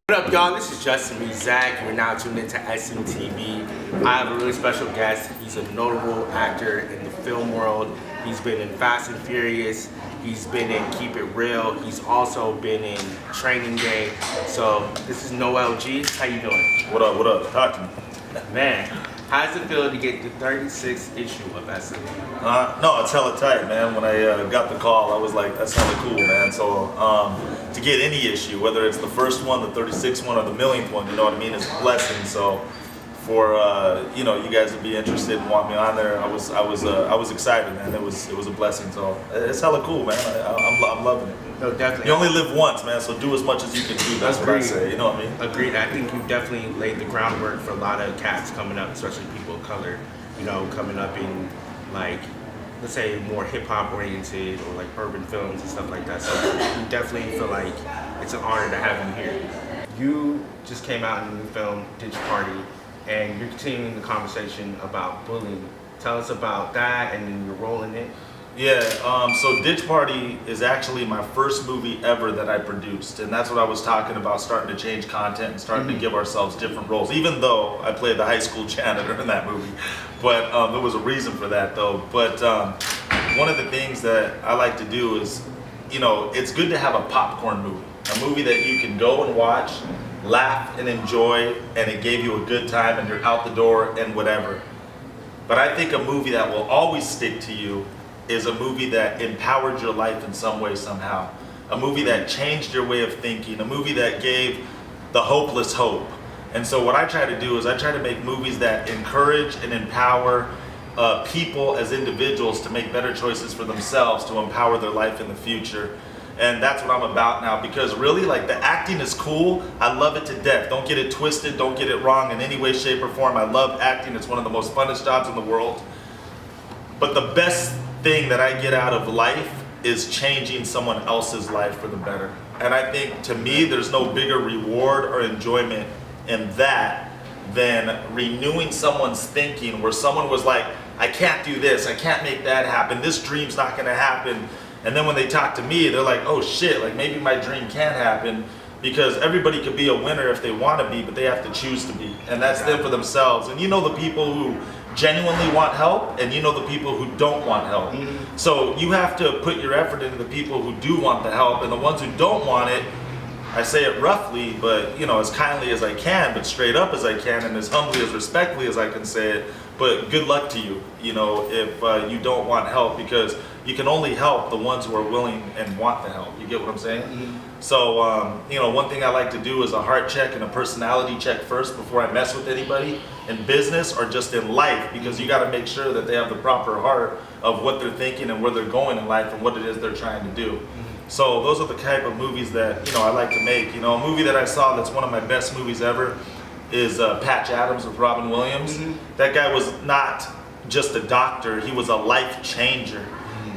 What up, y'all? This is Justin B. Zach. You're now tuned into SMTV. I have a really special guest. He's a notable actor in the film world. He's been in Fast and Furious. He's been in Keep It Real. He's also been in Training Day. So this is Noel G. How you doing? What up, what up? Talk to me. Man, how does it feel to get the 36th issue of SMTV? No, it's hella tight, man. When I got the call, I was like, that's hella cool, man. So to get any issue, whether it's the first one, the 36th one, or the millionth one, you know what I mean, it's a blessing. So for you know, you guys to be interested and want me on there, I was excited, man. It was a blessing. So it's hella cool, man. I'm loving it. No, definitely. You only live once, man. So do as much as you can do. That's what I say. You know what I mean? Agreed. I think you definitely laid the groundwork for a lot of cats coming up, especially people of color. You know, coming up in like, let's say, more hip hop oriented or like urban films and stuff like that. So you definitely feel like it's an honor to have you here. You just came out in the new film Ditch Party, and you're continuing the conversation about bullying. Tell us about that and then your role in it. Yeah, so Ditch Party is actually my first movie ever that I produced, and that's what I was talking about, starting to change content and starting to give ourselves different roles, even though I played the high school janitor in that movie. But there was a reason for that, though. But one of the things that I like to do is, you know, it's good to have a popcorn movie, a movie that you can go and watch, laugh and enjoy, and it gave you a good time and you're out the door and whatever. But I think a movie that will always stick to you is a movie that empowered your life in some way, somehow. A movie that changed your way of thinking, a movie that gave the hopeless hope. And so what I try to do is I try to make movies that encourage and empower people as individuals to make better choices for themselves, to empower their life in the future. And that's what I'm about now, because really, like, the acting is cool. I love it to death. Don't get it twisted, don't get it wrong in any way, shape, or form. I love acting. It's one of the most funnest jobs in the world. But the best thing that I get out of life is changing someone else's life for the better. And I think, to me, there's no bigger reward or enjoyment in that than renewing someone's thinking, where someone was like, I can't do this, I can't make that happen, this dream's not gonna happen. And then when they talk to me, they're like, oh shit, like maybe my dream can happen, because everybody could be a winner if they want to be, but they have to choose to be. And that's them for themselves. And you know the people who genuinely want help, and you know the people who don't want help. So you have to put your effort into the people who do want the help, and the ones who don't want it, I say it roughly, but you know, as kindly as I can, but straight up as I can, and as humbly, as respectfully as I can say it. But good luck to you, you know, if you don't want help, because you can only help the ones who are willing and want the help. You get what I'm saying? So, you know, one thing I like to do is a heart check and a personality check first before I mess with anybody in business or just in life, because you got to make sure that they have the proper heart of what they're thinking and where they're going in life and what it is they're trying to do. So those are the type of movies that, you know, I like to make. You know, a movie that I saw that's one of my best movies ever is Patch Adams with Robin Williams. That guy was not just a doctor, he was a life changer.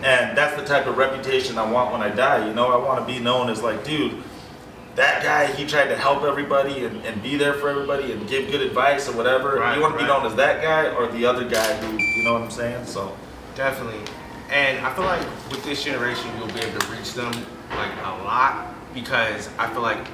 And that's the type of reputation I want when I die. You know, I want to be known as like, dude, that guy, he tried to help everybody and be there for everybody and give good advice or whatever. You want to be known as that guy or the other guy who, you know what I'm saying? So definitely. And I feel like with this generation, you'll be able to reach them like a lot, because I feel like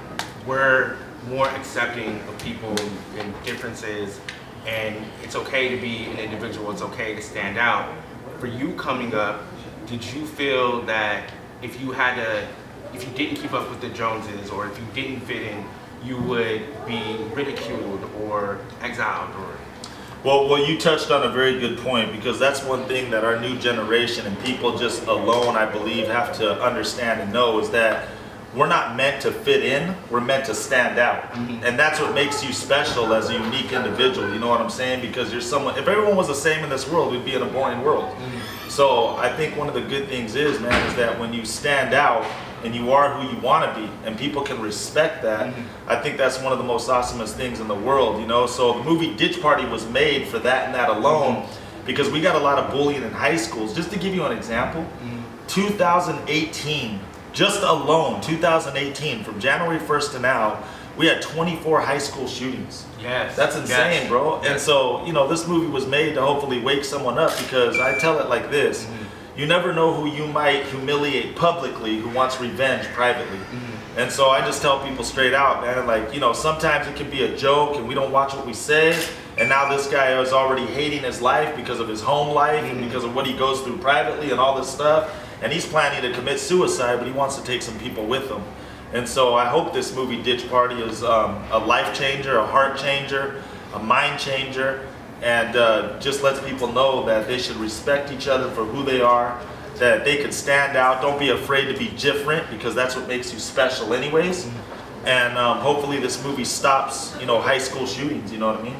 we're more accepting of people and differences, and it's okay to be an individual, it's okay to stand out. For you coming up, did you feel that if you didn't keep up with the Joneses, or if you didn't fit in, you would be ridiculed or exiled? Or Well, you touched on a very good point, because that's one thing that our new generation and people just alone, I believe, have to understand and know, is that we're not meant to fit in, we're meant to stand out. And that's what makes you special as a unique individual, you know what I'm saying? Because you're someone, if everyone was the same in this world, we'd be in a boring world. So I think one of the good things is, man, is that when you stand out and you are who you want to be, and people can respect that, I think that's one of the most awesomest things in the world, you know? So the movie Ditch Party was made for that and that alone, because we got a lot of bullying in high schools. Just to give you an example, 2018, just alone, 2018, from January 1st to now, we had 24 high school shootings. Yes. That's insane, bro. And so, you know, this movie was made to hopefully wake someone up, because I tell it like this. You never know who you might humiliate publicly who wants revenge privately. And so I just tell people straight out, man, like, you know, sometimes it can be a joke and we don't watch what we say. And now this guy is already hating his life because of his home life and because of what he goes through privately and all this stuff. And he's planning to commit suicide, but he wants to take some people with him. And so I hope this movie Ditch Party is a life changer, a heart changer, a mind changer, and just lets people know that they should respect each other for who they are, that they could stand out. Don't be afraid to be different, because that's what makes you special anyways. And hopefully this movie stops, you know, high school shootings, you know what I mean?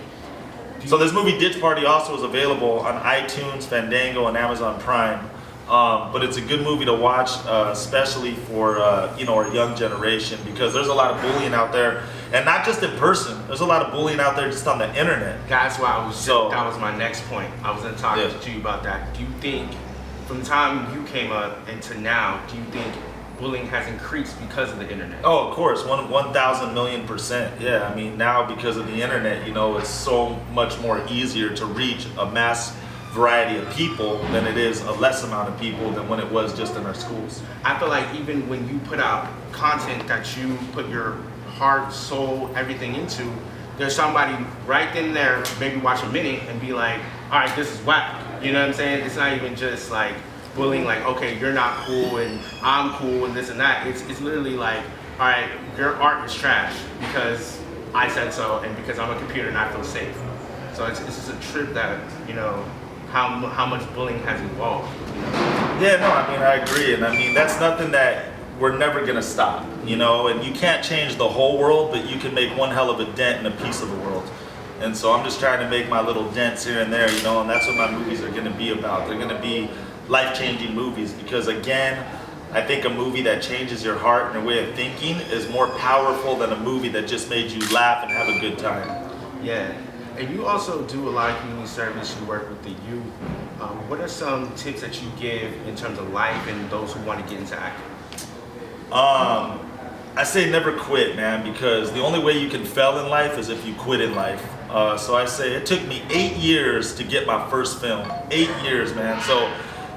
So this movie Ditch Party also is available on iTunes, Fandango, and Amazon Prime. But it's a good movie to watch, especially for you know, our young generation, because there's a lot of bullying out there, and not just in person. There's a lot of bullying out there just on the internet. That's why that was my next point. I was going to talk to you about that. Do you think, from the time you came up into now, do you think bullying has increased because of the internet? Oh, of course, 1,000,000,000%. Yeah, I mean, now because of the internet, you know, it's so much more easier to reach a mass variety of people than it is a less amount of people than when it was just in our schools. I feel like even when you put out content that you put your heart, soul, everything into, there's somebody right then there maybe watch a minute and be like, all right, this is whack. You know what I'm saying? It's not even just like bullying, like, okay, you're not cool and I'm cool and this and that. It's literally like, all right, your art is trash because I said so and because I'm a computer and I feel safe. So it's just a trip that, you know, how much bullying has evolved. You know? Yeah, no, I mean, I agree. And I mean, that's nothing that we're never going to stop, you know, and you can't change the whole world, but you can make one hell of a dent in a piece of the world. And so I'm just trying to make my little dents here and there, you know, and that's what my movies are going to be about. They're going to be life-changing movies because, again, I think a movie that changes your heart and your way of thinking is more powerful than a movie that just made you laugh and have a good time. Yeah. And you also do a lot of community service. You work with the youth. What are some tips that you give in terms of life and those who want to get into acting? I say never quit, man, because the only way you can fail in life is if you quit in life. So I say it took me 8 years to get my first film. 8 years, man. So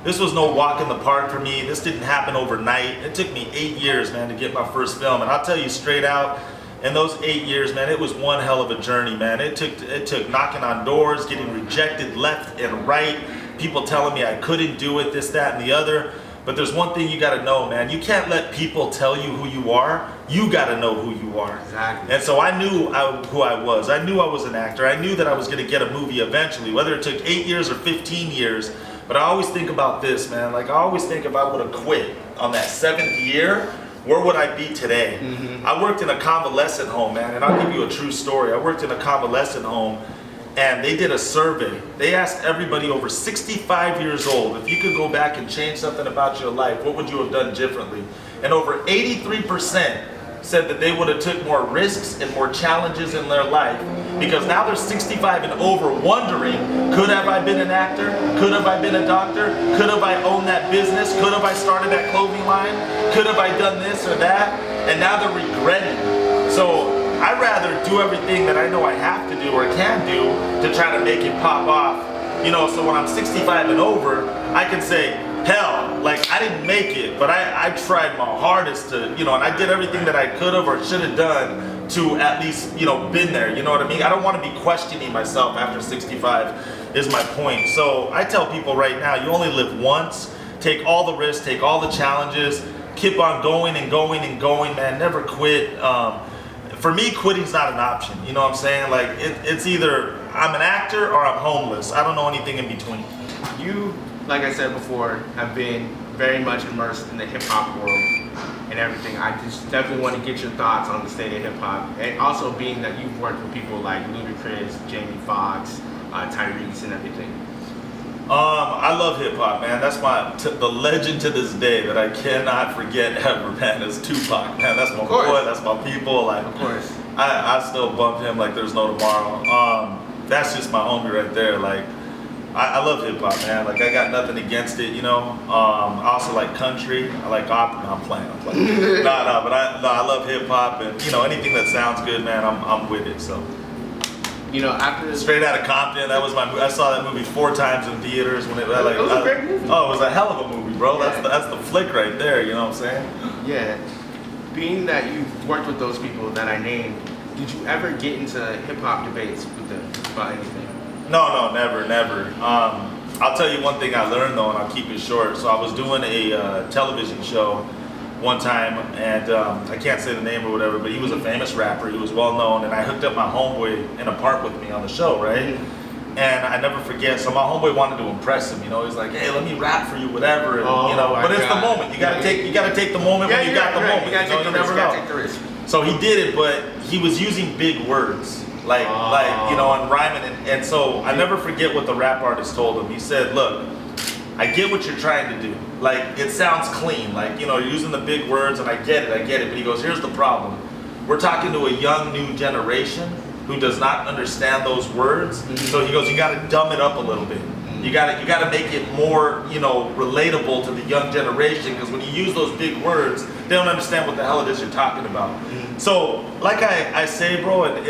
this was no walk in the park for me. This didn't happen overnight. It took me 8 years, man, to get my first film. And I'll tell you straight out, in those 8 years, man, it was one hell of a journey, man. It took knocking on doors, getting rejected left and right, people telling me I couldn't do it, this, that, and the other. But there's one thing you gotta know, man. You can't let people tell you who you are. You gotta know who you are. Exactly. And so I knew who I was. I knew I was an actor. I knew that I was gonna get a movie eventually, whether it took 8 years or 15 years. But I always think about this, man. Like, I always think if I would've quit on that 7th year, where would I be today? Mm-hmm. I worked in a convalescent home, man, and I'll give you a true story. I worked in a convalescent home, and they did a survey. They asked everybody over 65 years old, if you could go back and change something about your life, what would you have done differently? And over 83% said that they would have took more risks and more challenges in their life, because now they're 65 and over wondering, could have I been an actor? Could have I been a doctor? Could have I owned that business? Could have I started that clothing line? Could have I done this or that? And now they're regretting. So I'd rather do everything that I know I have to do or can do to try to make it pop off. You know, so when I'm 65 and over, I can say, hell, like, I didn't make it, but I tried my hardest to, you know, and I did everything that I could have or should have done to at least, you know, been there, you know what I mean? I don't want to be questioning myself after 65 is my point. So I tell people right now, you only live once. Take all the risks, take all the challenges, keep on going and going and going, man, never quit. For me, quitting's not an option, you know what I'm saying? Like, it's either I'm an actor or I'm homeless. I don't know anything in between. You, like I said before, have been very much immersed in the hip-hop world and everything. I just definitely want to get your thoughts on the state of hip-hop, and also being that you've worked with people like Ludacris, Jamie Foxx, Tyrese, and everything. I love hip-hop, man. That's the legend to this day that I cannot forget ever, man, is Tupac, man. That's my boy, that's my people. Like, of course. I still bump him like there's no tomorrow. That's just my homie right there. Like, I love hip-hop, man. Like, I got nothing against it, you know. I also like country. I like opera. No, I'm playing. But I love hip-hop, and, you know, anything that sounds good, man, I'm with it, so. You know, after Straight Outta Compton, that was my movie. I saw that movie 4 times in theaters when it was a great movie. Oh, it was a hell of a movie, bro. That's the flick right there, you know what I'm saying? Yeah. being that you've worked with those people that I named, did you ever get into hip hop debates with them about anything? No, never. I'll tell you one thing I learned though, and I'll keep it short. So I was doing a television show one time, and I can't say the name or whatever, but he was a famous rapper. He was well known, and I hooked up my homeboy in a part with me on the show, right? And I never forget. So my homeboy wanted to impress him, you know. He's like, "Hey, let me rap for you, whatever." And, you know, but it's the moment. You gotta take the moment when you got the moment. You gotta take the risk. You gotta take the risk. So he did it, but he was using big words, like you know, and rhyming, and so I never forget what the rap artist told him. He said, "Look, I get what you're trying to do. Like, it sounds clean. Like, you know, you're using the big words, and I get it. But he goes, here's the problem. We're talking to a young, new generation who does not understand those words. So he goes, you got to dumb it up a little bit. You got to make it more, you know, relatable to the young generation, because when you use those big words, they don't understand what the hell it is you're talking about. So, like I say, bro,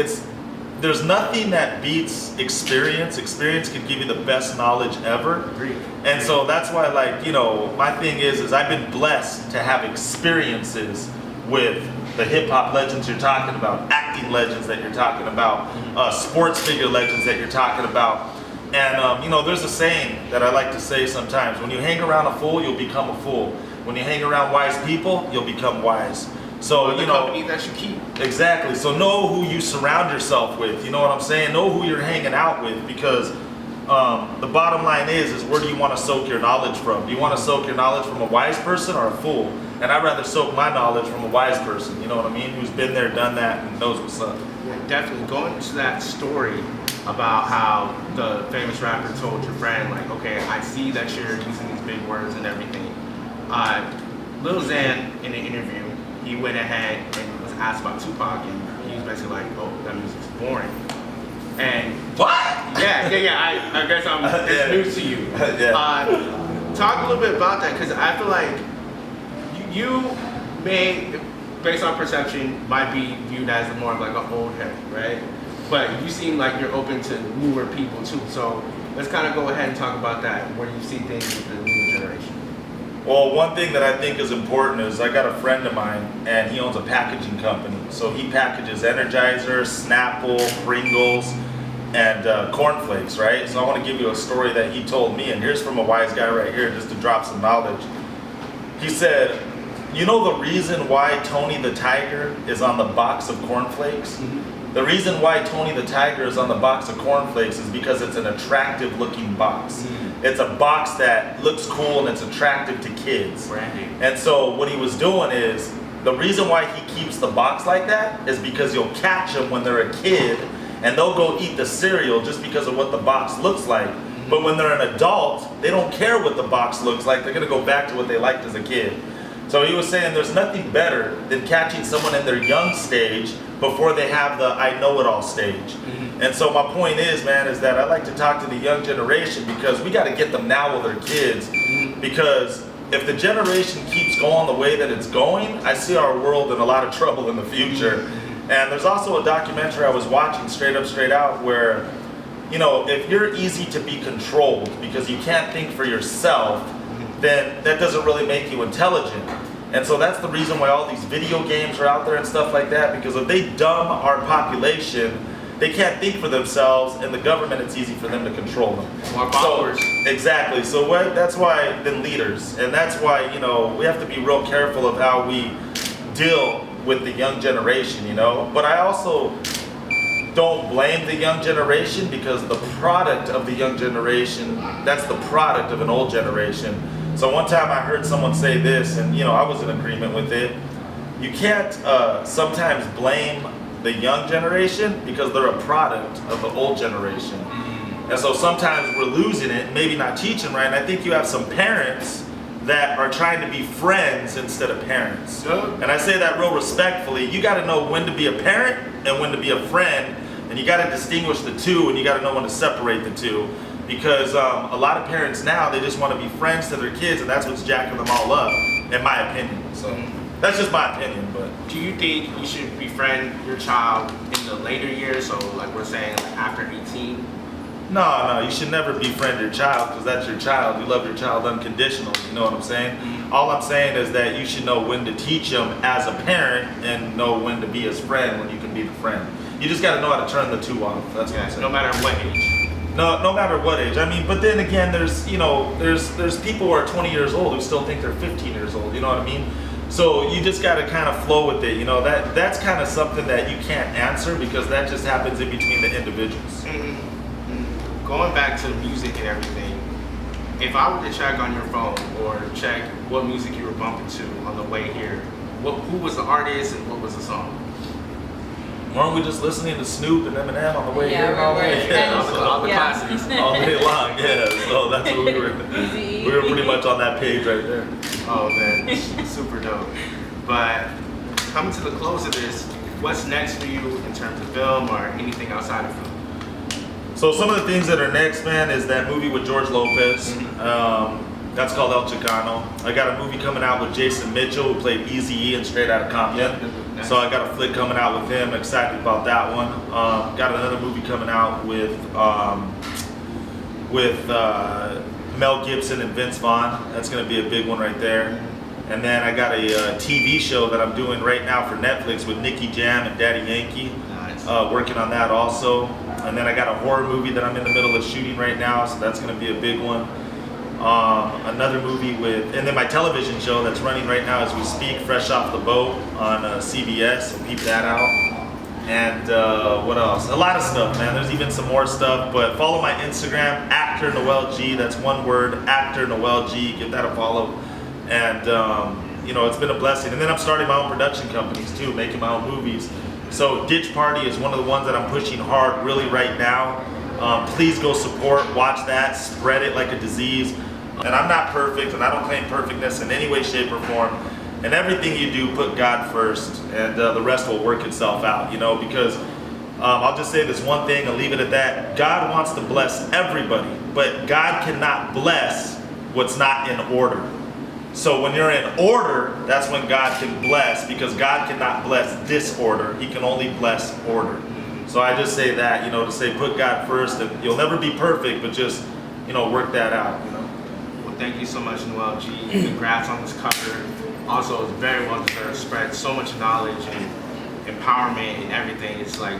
there's nothing that beats experience. Experience can give you the best knowledge ever. Agreed. And so that's why, like, you know, my thing is I've been blessed to have experiences with the hip hop legends you're talking about, acting legends that you're talking about, sports figure legends that you're talking about. And, you know, there's a saying that I like to say sometimes: when you hang around a fool, you'll become a fool. When you hang around wise people, you'll become wise. So, you know, company that you keep. Exactly. So know who you surround yourself with. You know what I'm saying? Know who you're hanging out with, because the bottom line is where do you want to soak your knowledge from? Do you want to soak your knowledge from a wise person or a fool? And I'd rather soak my knowledge from a wise person, you know what I mean? Who's been there, done that, and knows what's up. Yeah, definitely. Going to that story about how the famous rapper told your friend, like, okay, I see that you're using these big words and everything. Lil Xan, in an interview, he went ahead and was asked about Tupac, and he was basically like, oh, that music's boring. And what? Yeah. I guess it's news to you. Talk a little bit about that, because I feel like you may, based on perception, might be viewed as more of like an old head, right? But you seem like you're open to newer people too. So let's kind of go ahead and talk about that, where you see things with the newer generation. Well, one thing that I think is important is I got a friend of mine, and he owns a packaging company. So he packages Energizer, Snapple, Pringles, and cornflakes, right? So I want to give you a story that he told me, and here's from a wise guy right here, just to drop some knowledge. He said, you know the reason why Tony the Tiger is on the box of cornflakes? The reason why Tony the Tiger is on the box of cornflakes is because it's an attractive looking box. It's a box that looks cool and it's attractive to kids. Branding. And so what he was doing is, the reason why he keeps the box like that is because you'll catch them when they're a kid, and they'll go eat the cereal just because of what the box looks like. But when they're an adult, they don't care what the box looks like. They're gonna go back to what they liked as a kid. So he was saying there's nothing better than catching someone in their young stage before they have the I know it all stage. And so my point is, man, is that I like to talk to the young generation, because we got to get them now while they're kids. Because if the generation keeps going the way that it's going, I see our world in a lot of trouble in the future. And there's also a documentary I was watching, Straight Up, Straight Out, where, you know, if you're easy to be controlled because you can't think for yourself, then that doesn't really make you intelligent. And so that's the reason why all these video games are out there and stuff like that, because if they dumb our population, they can't think for themselves, and the government, it's easy for them to control them. More followers. Exactly. So that's why then leaders, and that's why, you know, we have to be real careful of how we deal with the young generation, you know. But I also don't blame the young generation, because the product of the young generation, that's the product of an old generation. So one time I heard someone say this, and you know, I was in agreement with it. You can't sometimes blame the young generation, because they're a product of the old generation. And so sometimes we're losing it, maybe not teaching right. And I think you have some parents that are trying to be friends instead of parents. And I say that real respectfully. You got to know when to be a parent and when to be a friend, and you got to distinguish the two, and you got to know when to separate the two. Because a lot of parents now, they just want to be friends to their kids, and that's what's jacking them all up, in my opinion. So that's just my opinion. But do you think you should befriend your child in the later years, so like we're saying, like after 18? No, you should never befriend your child because that's your child. You love your child unconditionally. You know what I'm saying? Mm-hmm. All I'm saying is that you should know when to teach him as a parent and know when to be his friend when you can be the friend. You just got to know how to turn the two off. That's what I'm saying. No matter what age. No matter what age. I mean, but then again, there's people who are 20 years old who still think they're 15 years old. You know what I mean? So you just got to kind of flow with it. You know, that's kind of something that you can't answer because that just happens in between the individuals. Mm-hmm. Going back to music and everything, if I were to check on your phone or check what music you were bumping to on the way here, who was the artist and what was the song? Weren't we just listening to Snoop and Eminem on the way here and all day? All the classics. All day long, yeah. So that's what we were. We were pretty much on that page right there. Oh man, super dope. But coming to the close of this, what's next for you in terms of film or anything outside of film? So some of the things that are next, man, is that movie with George Lopez. That's called El Chicano. I got a movie coming out with Jason Mitchell, who played Eazy-E in Straight Outta Compton. So I got a flick coming out with him. Excited about that one. Got another movie coming out with Mel Gibson and Vince Vaughn. That's going to be a big one right there. And then I got a TV show that I'm doing right now for Netflix with Nicky Jam and Daddy Yankee. Nice. Working on that also. And then I got a horror movie that I'm in the middle of shooting right now, so that's going to be a big one. Another movie and then my television show that's running right now as we speak, Fresh Off the Boat on CBS, so keep that out. And what else? A lot of stuff, man. There's even some more stuff, but follow my Instagram, Actor Noel G. That's one word, Actor Noel G. Give that a follow. And it's been a blessing. And then I'm starting my own production companies too, making my own movies. So Ditch Party is one of the ones that I'm pushing hard really right now. Please go support, watch that, spread it like a disease. And I'm not perfect, and I don't claim perfectness in any way, shape, or form. And everything you do, put God first, and the rest will work itself out, because I'll just say this one thing and leave it at that. God wants to bless everybody, but God cannot bless what's not in order. So when you're in order, that's when God can bless, because God cannot bless disorder. He can only bless order. So I just say that, to say put God first, and you'll never be perfect, but just, work that out, Well, thank you so much, Noel G. Congrats on this cover. Also, it's very well deserved. Spread so much knowledge and empowerment and everything. It's like,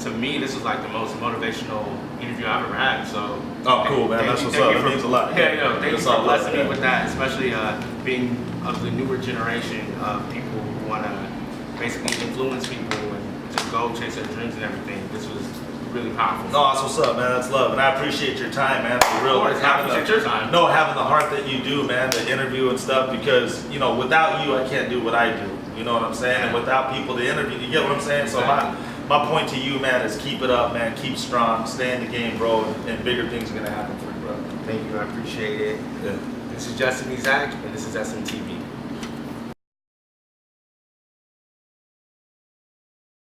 to me, this is like the most motivational interview I've ever had. So, cool, man. That's what's up. It means a lot. Yeah, thank you for blessing me with that, especially being of the newer generation of people who want to basically influence people and just go chase their dreams and everything. This was really powerful. No, that's what's up, man. That's love. And I appreciate your time, man. For real. I appreciate your time. No, having the heart that you do, man, the interview and stuff, because, without you, I can't do what I do. You know what I'm saying? And without people to interview, you get what I'm saying? So my point to you, man, is keep it up, man. Keep strong. Stay in the game, bro. And bigger things are going to happen for you, bro. Thank you. I appreciate it. Yeah. This is Justin Isaac, and this is SMTV.